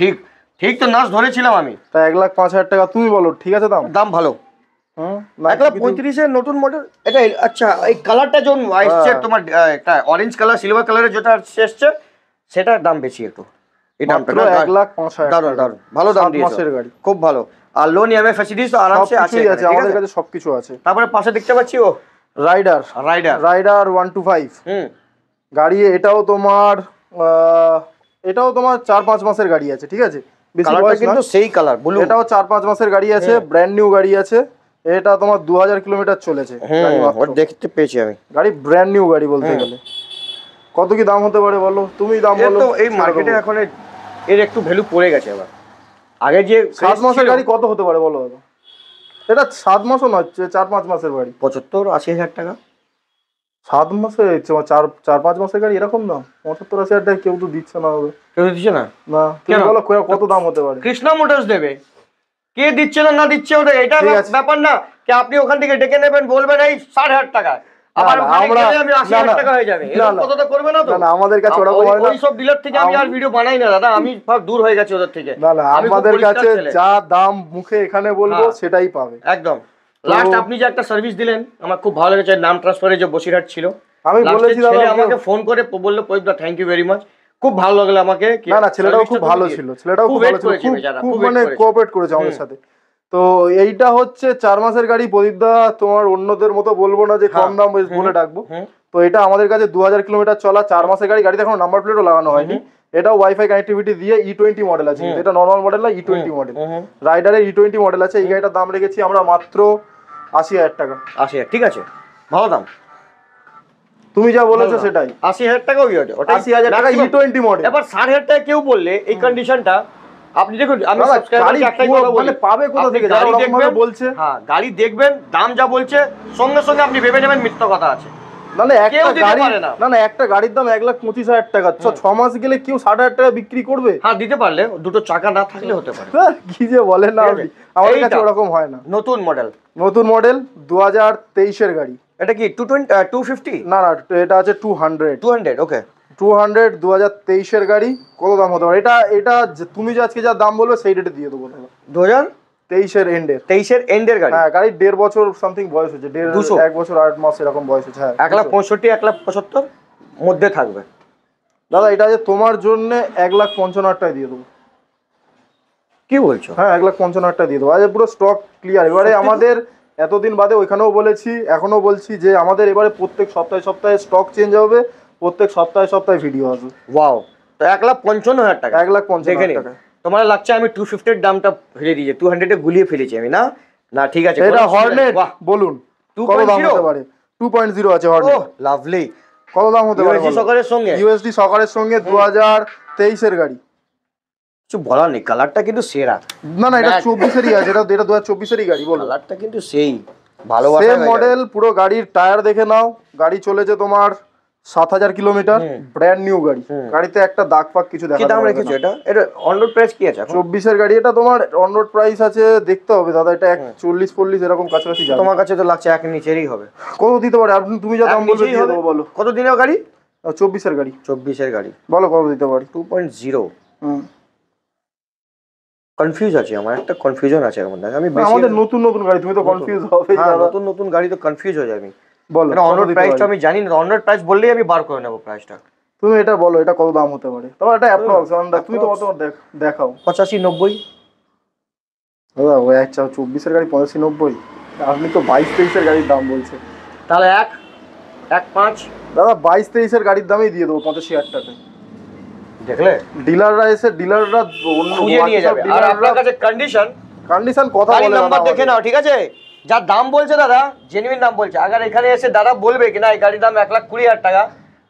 ঠিক তো নাচ ধরেছিলাম আমি। তা 1,05,000 টাকা তুমি বলো ঠিক আছে দাম? দাম ভালো। 1,35,000 এর নতুন মডেল এটা। আচ্ছা এই কালারটা যখন আসছে তোমার, একটা অরেঞ্জ কালার সিলভার কালারের যেটা এসছে, সেটার দাম বেশি একটু। এই দামটা 1,05,000 দারুন দারুন ভালো দাম দিয়েছে, মাসের গাড়ি খুব ভালো। আর লোন ইএমআই ফ্যাসিলিটিস তো আরামসে আছে, আমাদের কাছে সবকিছু আছে। তারপরে পাশে দেখতে পাচ্ছি ও রাইডার 125 গাড়ি। এটাও তোমার 4-5 মাসের গাড়ি আছে, ঠিক আছে? কালারটা কিন্তু সেই কালার ব্লু। এটাও 4-5 মাসের গাড়ি আছে, ব্র্যান্ড নিউ গাড়ি আছে। এটা তোমার 2000 কিলোমিটার চলেছে দেখতে পেয়েছি আমি। গাড়ি ব্র্যান্ড নিউ গাড়ি বলতে গেলে। কত কি দাম হতে পারে বলো? তুমি দাম বলো। তো এই মার্কেটে এখন এর একটু ভ্যালু পড়ে গেছে। আবার আগে যে 7 মাসের গাড়ি কত হতে পারে বলো? এটা 7 মাসও নয়, 4-5 মাসের গাড়ি। 75-80,000 টাকা। 7 মাসে 4-5 মাসের গাড়ি এরকম দাম? 75-80,000 টাকা কেউ তো দিচ্ছে না। কেউ দিচ্ছে না? না তুমি বলো কত দাম হতে পারে? কৃষ্ণা মোটরস দেবে। কে দিচ্ছে না দিচ্ছে ওটা এটা ব্যাপার না, কি আপনি ওখান থেকে ডেকে নেবেন, বলবেন এই 60,000 টাকা, আবার ওখানে গেলে আমি 80,000 টাকা হয়ে যাবে। এরকম কতটা করবে না তো? না আমাদের কাছে ওরকম হয় না। ওই সব ডিলার থেকে আমি আর ভিডিও বানাই না দাদা, আমি সব দূর হয়ে গেছি ওদের থেকে। না আমাদের কাছে যা দাম মুখে এখানে বলবো সেটাই পাবে একদম। লাস্ট আপনি যে একটা সার্ভিস দিলেন আমার খুব ভালো লেগেছে, নাম ট্রান্সফারে যে বসিরহাট ছিল, আমি বলেছি দাদা আমাকে ফোন করে বললো প্রদীপ থ্যাংক ইউ ভেরি মাচ, খুব ভালো লাগলো আমাকে। না ছেলেটাও খুব ভালো ছিল, ছেলেটাও খুব ভালো ছিল, খুব মানে কোঅপারেট করেছে আমাদের সাথে। তো এইটা হচ্ছে 4 মাসের গাড়ি। প্রদীপদা তোমার অন্যদের মতো বলবো না যে কম দাম বলে ডাকবো। তো এটা আমাদের কাছে 2000 কিলোমিটার চলা 4 মাসের গাড়ি। গাড়িতে এখন নাম্বার প্লেটও লাগানো হয়নি। এটাও ওয়াইফাই কানেক্টিভিটি দিয়ে E20 মডেল আছে, এটা নরমাল মডেল না, E20 মডেল। রাইডারের E20 মডেল আছে। এই গাড়িটার দাম রেখেছি আমরা মাত্র 80,000 টাকা। 80,000 ঠিক আছে, ভালো দাম। তুমি যা বলেছো সেটাই, 80,000 টাকা। ওই ওটা 80,000 টাকা E20 মডেল। এবার 60,000 টাকা কেউ বললে এই কন্ডিশনটা আপনি দেখুন, আমি সাবস্ক্রাইবারকে একটাই কথা বলি, মানে পাবে কোথা থেকে যারা এরকম ভাবে বলছে? হ্যাঁ গাড়ি দেখবেন, দাম যা বলছে সঙ্গে সঙ্গে আপনি ভেবে নেবেন মিথ্যা কথা আছে। মানে একটা গাড়ি না একটা গাড়ির দাম 1,25,000 টাকা, 6 মাস গেলে কেউ 60,000 টাকা বিক্রি করবে? হ্যাঁ দিতে পারলে, দুটো চাকা না থাকলে হতে পারে। কি যে বলেন না, আমাদের কাছে ওরকম হয় না। নতুন মডেল 2023 এর গাড়ি। এটা কি 250? না এটা আছে 200। ওকে 200 2023 এর গাড়ি। কত দাম হতে পারে? এটা তুমি যে আজকে যা দাম বলবে সেই রেটে দিয়ে দেবো। 2023 এর এন্ডের গাড়ি। হ্যাঁ গাড়ির 1.5 বছর সামথিং বয়স হচ্ছে, 1 বছর 8 মাস এরকম বয়স হচ্ছে। হ্যাঁ 1,65,000 1,75,000 মধ্যে থাকবে দাদা। এটা যে তোমার জন্য 1,55,000 টাকা দিয়ে দেবো। কি বলছো? হ্যাঁ 1,55,000 টাকা দিয়ে দেবো। আজ পুরো স্টক ক্লিয়ার। এবারে আমাদের এতদিন বাদে ওইখানেও বলেছি, এখনো বলছি যে আমাদের এবারে প্রত্যেক সপ্তাহে স্টক চেঞ্জ হবে, প্রত্যেক সপ্তাহে ভিডিও আসবে। ওয়াও, তো 1,55,000 টাকা। 1,55,000 টাকা। তোমার লাগছে আমি 250 এর দামটা ফেলে দিয়েছি, 200 এ গুলিয়ে ফেলেছি আমি। না ঠিক আছে। এটা হর্নেট বলুন কত দাম হতে পারে? 2.0 আছে হর্নেট। ওহ লাভলি। কত দাম হতে পারে? ইউএসডি সকারের সঙ্গে 2023 এর গাড়ি। কিছু বলার নেই, কালারটা কিন্তু সেরা। না এটা 24 এরই আছে, এটা 2024 এরই গাড়ি। বলো কালারটা কিন্তু সেই ভালোবাসা। সেম মডেল, পুরো গাড়ির টায়ার দেখে নাও। গাড়ি চলেছে তোমার 7000 কিলোমিটার, ব্র্যান্ড নিউ গাড়ি। গাড়িতে একটা দাগ পাক কিছু দেখা কি দাম রেখেছো এটা? এটা অন রোড প্রাইস কি আছে? 24 এর গাড়ি এটা তোমার অন রোড প্রাইস আছে দেখতে হবে দাদা, এটা 40-40 এরকম কাছাকাছি যাবে। তোমার কাছে তো লাগছে এক নিচেরই হবে। কত দিতে পারে আপনি? তুমি যা দাম বলবে দিয়ে দেবো, বলো। কত দিনের গাড়ি? 24 এর গাড়ি। 24 এর গাড়ি, বলো কত দিতে পারি? 2.0। কনফিউজ আছে, আমার একটা কনফিউশন আছে এর মধ্যে। আমি বেশি আমাদের নতুন নতুন গাড়ি, তুমি তো কনফিউজ হবে। হ্যাঁ, নতুন নতুন গাড়ি তো কনফিউজ হয়ে যায় আমি। বলো এটা অন রোড প্রাইসটা আমি জানি না, অন রোড প্রাইস বললেই আমি বার করে নেব প্রাইসটা। তুমি এটা বলো, এটা কত দাম হতে পারে? তবে এটা অ্যাপ্রক্স তুমি তো কত দেখাও। 85-90 দাদা ওই আচ্ছা 24 এর গাড়ি 85-90, আপনি তো 22-23 এর গাড়ির দাম বলছেন। তাহলে 1.5 দাদা 22-23 এর গাড়ির দামই দিয়ে দেবো 85,000 টাকায়। দেখলে ডিলাররা এসে ডিলাররা অন্য খুঁজে নিয়ে যাবে। আর আপনার কাছে কন্ডিশন কথা বলে নাম্বার দেখে নাও, ঠিক আছে? যা দাম বলছে দাদা জেনুইন দাম বলছে। আগে এখানে এসে দাদা বলবে কি না এই গাড়ির দাম 1,20,000 টাকা,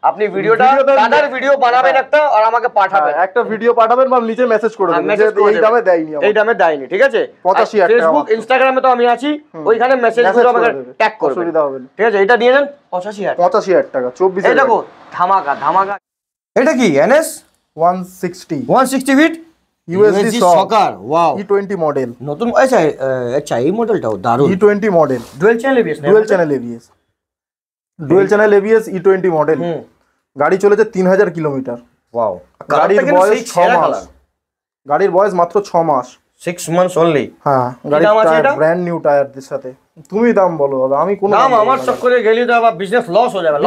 আপনি ভিডিওটা দাদার ভিডিও বানাবেন একটা আর আমাকে পাঠাবেন, একটা ভিডিও পাঠাবেন বা নিচে মেসেজ করে দেবেন যে এই দামে দেয়নি, এই দামে দেয়নি, ঠিক আছে? 85,000 টাকা। ফেসবুক ইনস্টাগ্রামে তো আমি আছি, ওইখানে মেসেজ করে আমাকে ট্যাগ করবেন, অসুবিধা হবে না, ঠিক আছে? এটা দিয়ে দেন 85,000 টাকা 24 এই দেখো ধামাকা ধামাকা। এটা কি NS 160 ফিট USD সকার, ওয়াও, E20 মডেল নতুন। আচ্ছা এই মডেলটাও দারুণ। E20 model, dual channel ABS E20 model. গাড়ি চলেছে 3000 কিলোমিটার। ওয়াও, গাড়ির বয়স 6 মাস, গাড়ির বয়স মাত্র 6 মাস, 6 মান্থস অনলি। হ্যাঁ, গাড়ির ব্র্যান্ড নিউ টায়ারদের সাথে। তুমি দাম বলো দাদা, আমি কোন দাম আমার সব করে গেলি তো আবার বিজনেস লস হয়ে যাবে।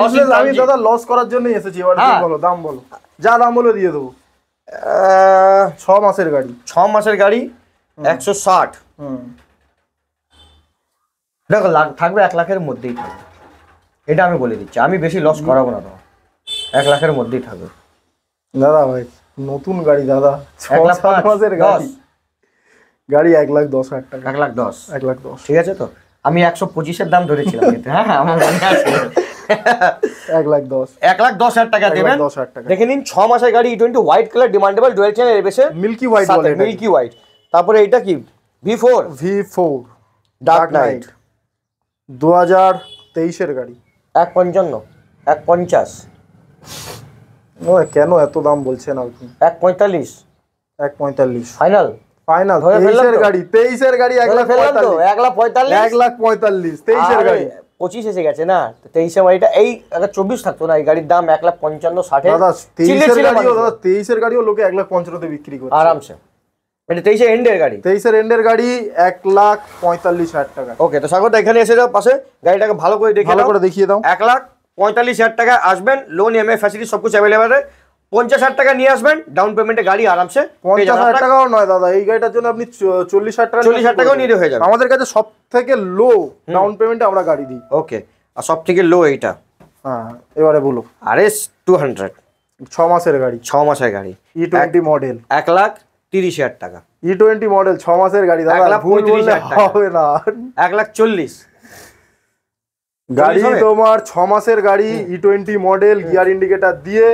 আমি দাদা লস করার জন্যই এসেছি, এবার তুমি বলো দাম বলো, যা দাম বলে দিয়ে দেবো। 6 মাসের গাড়ি, 6 মাসের গাড়ি 160। দেখো থাকবে 1 লাখের মধ্যেই থাকবে, এটা আমি বলে দিচ্ছি। আমি বেশি লস করাবো না, তো 1 লাখের মধ্যেই থাকবে দাদা। ভাই নতুন গাড়ি দাদা, 6 মাসের গাড়ি, গাড়ি 1,10,000 টাকা। 1,10,000 ঠিক আছে? তো আমি 125 এর দাম ধরেছিলাম কিন্তু হ্যাঁ আমার মনে আছে। 1,10,000 টাকা দেবেন, দেখে নিন। 6 মাসের গাড়ি, E20 white colour, demandable, dual channel ABS, milky white বলে, মিল্কি হোয়াইট। তারপরে এটা কি V4 ডার্ক নাইট, 2023 এর গাড়ি। 155 150 কেন এত দাম বলছেন আপনি? 145 ফাইনাল 23 এর গাড়ি, 23 এর গাড়ি 1,45 1,45 23 এর গাড়ি। 25 এসে গেছে না, 23 এর গাড়িটা এই 24 থাকতো না, এই গাড়ির দাম 1,55,60 দাদা 23 এর গাড়িও লোকে 1,55 তে বিক্রি করছে আরামসে। এটা 23 এর এন্ডের গাড়ি, 23 এর এন্ডের গাড়ি 1,45,000 টাকা। ওকে, তো স্বাগত, এখানে এসে যাও পাশে, গাড়িটাকে ভালো করে দেখিয়ে দাও। 1,45,000 টাকা আসবেন, লোন EMI ফ্যাসিলিটি সব কিছু অ্যাভেলেবল। 50,000 টাকা নিয়ে আসবেন ডাউন পেমেন্টে, গাড়ি আরামসে। 50,000 টাকাও নয় দাদা, এই গাড়িটার জন্য আপনি 40,000 টাকাও নিয়ে হয়ে যাবে। আমাদের কাছে সব থেকে লো ডাউন পেমেন্টে আমরা গাড়ি দিই। ওকে, আর সব থেকে লো এইটা। হ্যাঁ, এবারে বলো। RS 200 6 মাসের গাড়ি, 6 মাসের গাড়ি, E20 মডেল, 1,30,000 টাকা। E20 মডেল 6 মাসের গাড়ি দাদা, ভুল বললে হবে না। 1,40,000 গাড়ি তোমার 6 মাসের গাড়ি, E20 মডেল, গিয়ার ইন্ডিকেটর দিয়ে।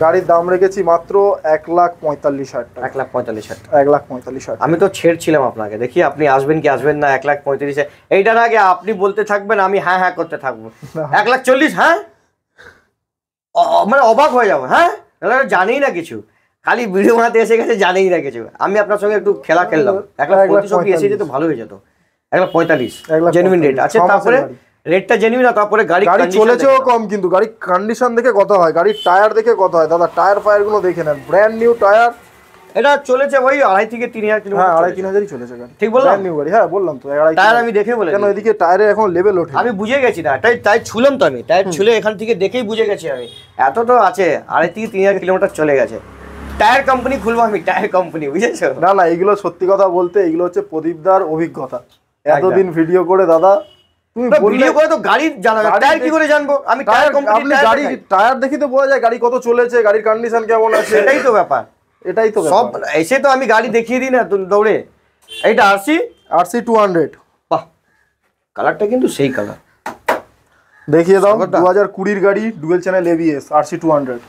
গাড়ির দাম রেখেছি মাত্র 1,45,000 টাকা। 1,45,000 আমি তো ছেড়ছিলাম আপনাকে, দেখি আপনি আসবেন কি আসবেন না। 1,35,000 এইটার আগে আপনি বলতে থাকবেন, আমি হ্যাঁ হ্যাঁ করতে থাকবো। 1,40,000 হ্যাঁ, মানে অবাক হয়ে যাবো। হ্যাঁ, জানেই না কিছু, খালি ভিডিও বানাতে এসে গেছে, জানেই না কিছু। আমি আপনার সঙ্গে একটু খেলা খেললাম, 1,35,000 এসে যেত ভালো হয়ে যেত। 1,45,000 জেনুইন রেট আছে। তারপরে রেটটা জেনুইন, না তারপরে গাড়ি চলেছেও কম, কিন্তু গাড়ি কন্ডিশন দেখে কথা হয়, গাড়ির টায়ার দেখে কথা হয় দাদা। টায়ার ফায়ার গুলো দেখে নেন, ব্র্যান্ড নিউ টায়ার। এটা চলেছে ওই 2,500 থেকে 3,000 কিলোমিটার। হ্যাঁ, 2,500-3,000 চলেছে গাড়ি, ঠিক বললাম? ব্র্যান্ড নিউ গাড়ি, হ্যাঁ বললাম তো। টায়ার আমি দেখে বলে, কেন এদিকে টায়ারে এখন লেভেল ওঠে, আমি বুঝে গেছি না, তাই ছুলাম তো। আমি টায়ার ছুলে এখান থেকে দেখেই বুঝে গেছি আমি, এত তো আছে। 2,500 থেকে 3,000 কিলোমিটার চলে গেছে। টায়ার কোম্পানি খুলবো আমি, টায়ার কোম্পানি, বুঝেছো? না এগুলো সত্যি কথা বলতে, এগুলো হচ্ছে প্রদীপদার অভিজ্ঞতা। এতদিন ভিডিও করে দাদা, তুমি ভিডিও করে তো গাড়ি জানা যায়, টায়ার কি করে জানবো আমি? টায়ার কোম্পানি, আপনি গাড়ি টায়ার দেখি তো বোঝা যায় গাড়ি কত চলেছে, গাড়ির কন্ডিশন কেমন আছে। এটাই তো ব্যাপার, সব এসে তো আমি গাড়ি দেখিয়ে দিই না দৌড়ে। এইটা RC 200, বাহ, কালারটা কিন্তু সেই কালার। দেখিয়ে দাও। 2020 গাড়ি, ডুয়াল চ্যানেল ABS, RC 200।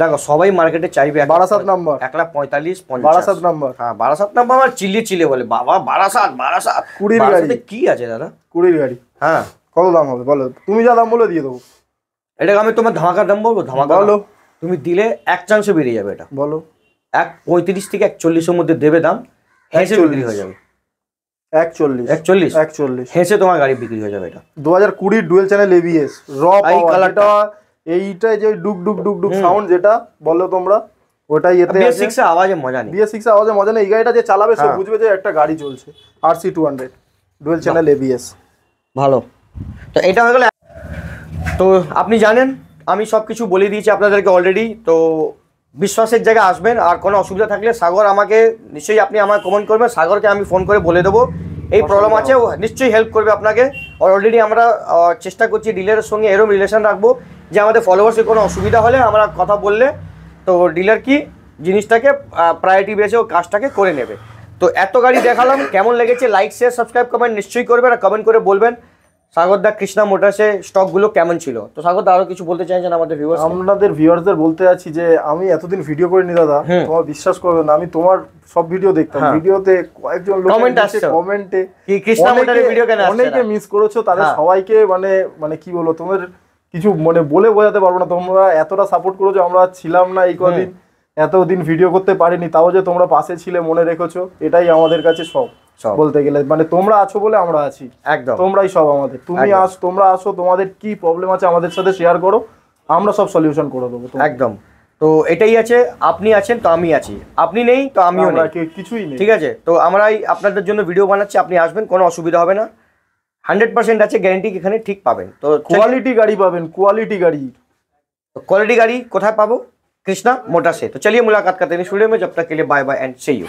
দেখো সবাই মার্কেটে চাইবে 12,000 নাম্বার, 1,45,000 12,000 নাম্বার। হ্যাঁ, 12,000 নাম্বার। আমার চিল্লে বলে বাবা 12,000 20 গাড়ি কি আছে দাদা? 20 গাড়ি। হ্যাঁ, কত দাম হবে বলো, তুমি যা দাম বলে দিয়ে দেবো। এটাকে আমি তোমার ধামাকা দাম বলবো, ধামাকা বলো। তুমি দিলে এক চান্সে বেরিয়ে যাবে এটা। বলো। 1.35 থেকে 1.40 মধ্যে দেবে দাম, হেসে বিক্রি হয়ে যাবে। 1.40 হেসে তোমার গাড়ি বিক্রি হয়ে যাবে এটা। 2020 ডুয়েল চ্যানেল ABS র পাওয়ার, যেটা এইটাই যে ডুক ডুক ডুক ডুক সাউন্ড যেটা বলো তোমরা, ওটাই এতে আছে। BS6 এর আওয়াজে মজা নেই, BS6 এর আওয়াজে মজা নেই। এই গাড়িটা যে চালাবে সে বুঝবে যে একটা গাড়ি চলছে। RC200 ডুয়েল চ্যানেল ABS ভালো। তো এটা হয়ে গেল। তো আপনি জানেন আমি সব কিছু বলে দিয়েছি আপনাদেরকে অলরেডি। তো বিশ্বাসের জায়গায় আসবেন, আর কোনো অসুবিধা থাকলে সাগর আমাকে নিশ্চয়ই, আপনি আমার কমেন্ট করবেন, সাগরকে আমি ফোন করে বলে দেবো এই প্রবলেম আছে, ও নিশ্চয়ই হেল্প করবে আপনাকে। আর অলরেডি আমরা চেষ্টা করছি ডিলারের সঙ্গে এরকম রিলেশন রাখবো যে আমাদের ফলোয়ার্সের কোনো অসুবিধা হলে আমরা কথা বললে তো ডিলার কি জিনিসটাকে প্রায়োরিটি বেসে ও কাজটাকে করে নেবে। তো এত গাড়ি দেখালাম, কেমন লেগেছে লাইক শেয়ার সাবস্ক্রাইব কমেন্ট নিশ্চয়ই করবেন, আর কমেন্ট করে বলবেন সাগরদা কৃষ্ণা মোটরসে স্টকগুলো কেমন ছিল। তো সাগরদা আরো কিছু বলতে চাইছেন আমাদের ভিউয়ার্স? আপনাদের ভিউয়ারদের বলতে আছি যে আমি এতদিন ভিডিও করিনি দাদা, তোমার বিশ্বাস করবে না, আমি তোমার সব ভিডিও দেখতাম, ভিডিওতে কয়েকজন লোক কমেন্টে কি কৃষ্ণা মোটরের ভিডিও কেন আসছে, অনেকে মিস করেছো, তাদের সবাইকে মানে কি বলবো, তোমাদের কিছু মানে বলে বোঝাতে পারবো না। তোমরা এতটা সাপোর্ট করেছো, আমরা ছিলাম না এই কদিন, এতদিন ভিডিও করতে পারিনি, তাও যে তোমরা পাশে ছিলে, মনে রেখেছো, এটাই আমাদের কাছে সব বলতে গেলে। মানে তোমরা আছো বলে আমরা আছি, একদম তোমরাই সব আমাদের। তোমরা আসো, তোমাদের কি প্রবলেম আছে আমাদের সাথে শেয়ার করো, আমরা সব সলিউশন করে দেবো একদম। তো এটাই আছে, আপনি আছেন তো আমি আছি, আপনি নেই তো আমিও নেই, কিছুই নেই, ঠিক আছে? তো আমরাই আপনাদের জন্য ভিডিও বানাচ্ছি, আপনি আসবেন, কোনো অসুবিধা হবে না, 100% আছে গ্যারান্টি এখানে ঠিক পাবেন। তো কোয়ালিটি গাড়ি পাবেন, কোয়ালিটি গাড়ি কোথায় পাবো? कृष्णा मोटर्स से। तो चलिए मुलाकात करते हैं इस वीडियो में, जब तक के लिए bye bye and see you.